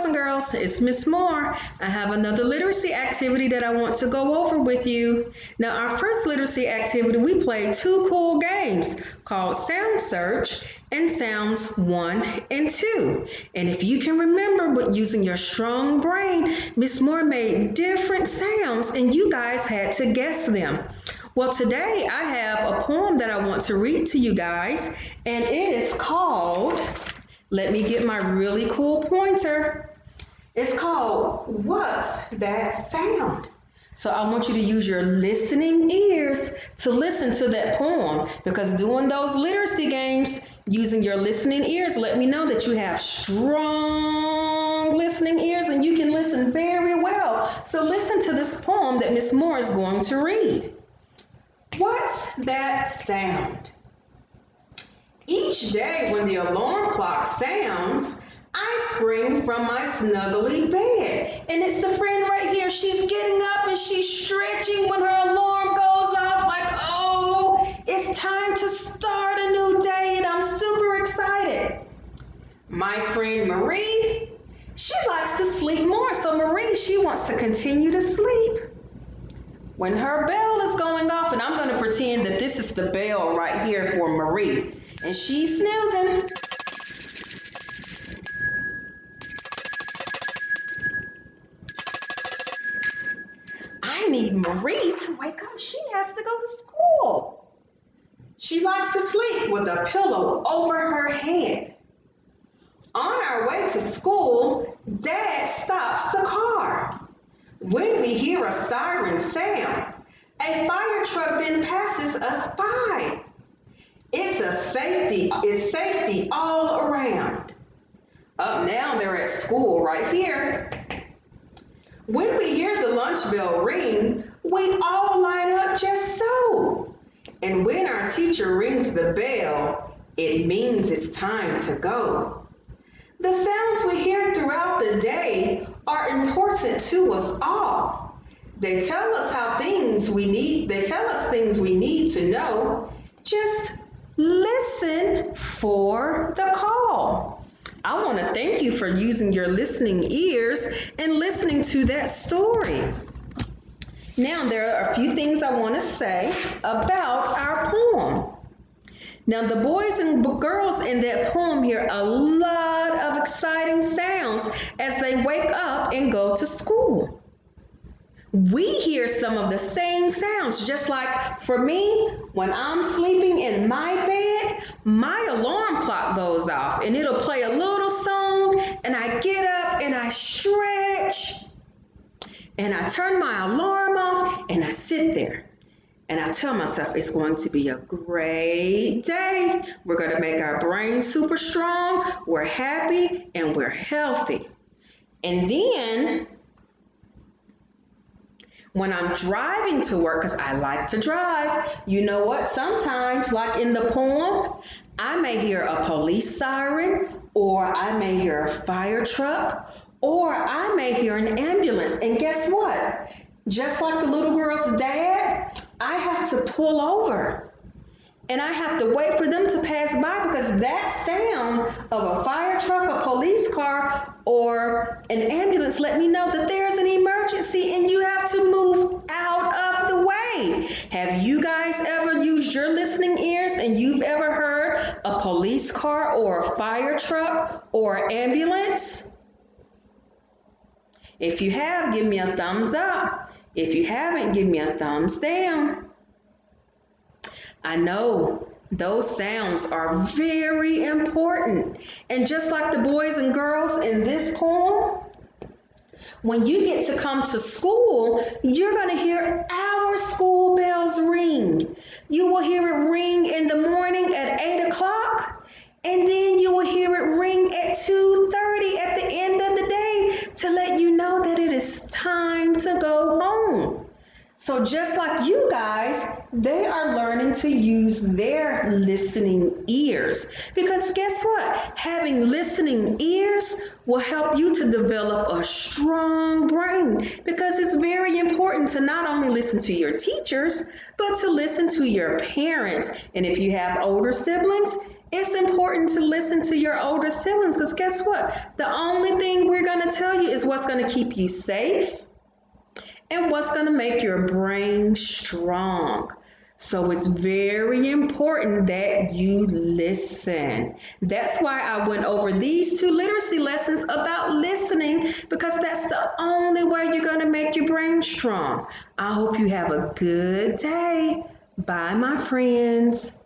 boys and girls, it's Miss Moore. I have another literacy activity that I want to go over with you. Now, our first literacy activity, we played two cool games called Sound Search and Sounds 1 and 2. And if you can remember, but using your strong brain, Miss Moore made different sounds and you guys had to guess them. Well, today I have a poem that I want to read to you guys, and it is called, let me get my really cool pointer. It's called What's That Sound? So I want you to use your listening ears to listen to that poem, because doing those literacy games using your listening ears let me know that you have strong listening ears and you can listen very well. So listen to this poem that Miss Moore is going to read. What's that sound? Each day when the alarm clock sounds, I spring from my snuggly bed. And it's the friend right here. She's getting up and she's stretching when her alarm goes off like, oh, it's time to start a new day and I'm super excited. My friend Marie, she likes to sleep more. So Marie, she wants to continue to sleep. When her bell is going off, and I'm going to pretend that this is the bell right here for Marie, and she's snoozing. I need Marie to wake up. She has to go to school. She likes to sleep with a pillow over her head. On our way to school, Dad stops the car. When we hear a siren sound, a fire truck then passes us by. It's safety all around. Up now they're at school right here. When we hear the lunch bell ring, we all line up just so. And when our teacher rings the bell, it means it's time to go. The sounds we hear throughout the day are important to us all. They tell us things we need to know. Just listen for the call. I want to thank you for using your listening ears and listening to that story. Now, there are a few things I want to say about our poem. Now, the boys and girls in that poem hear a lot of exciting sounds as they wake up and go to school. We hear some of the same sounds, just like for me, when I'm sleeping in my bed, my alarm clock goes off and it'll play a little song and I get up and I stretch and I turn my alarm off and I sit there. And I tell myself it's going to be a great day. We're going to make our brain super strong. We're happy and we're healthy. And then when I'm driving to work, because I like to drive, you know what? Sometimes, like in the poem, I may hear a police siren, or I may hear a fire truck, or I may hear an ambulance. And guess what? Just like the little girl's dad, I have to pull over and I have to wait for them to pass by, because that sound of a fire truck, a police car, or an ambulance let me know that there's an emergency and you have to move out of the way. Have you guys ever used your listening ears and you've ever heard a police car or a fire truck or ambulance? If you have, give me a thumbs up. If you haven't, give me a thumbs down. I know those sounds are very important. And just like the boys and girls in this poem, when you get to come to school, you're going to hear our school bells ring. You will hear it ring in the morning at 8 o'clock. And then you will hear it ring at 2:30 at the end of the day to let you know that it is time to go home. So just like you guys, they are learning to use their listening ears. Because guess what? Having listening ears will help you to develop a strong brain, because it's very important to not only listen to your teachers, but to listen to your parents. And if you have older siblings, it's important to listen to your older siblings, because guess what? The only thing we're going to to tell you is what's going to keep you safe and what's going to make your brain strong. So it's very important that you listen. That's why I went over these 2 literacy lessons about listening, because that's the only way you're going to make your brain strong. I hope you have a good day. Bye, my friends.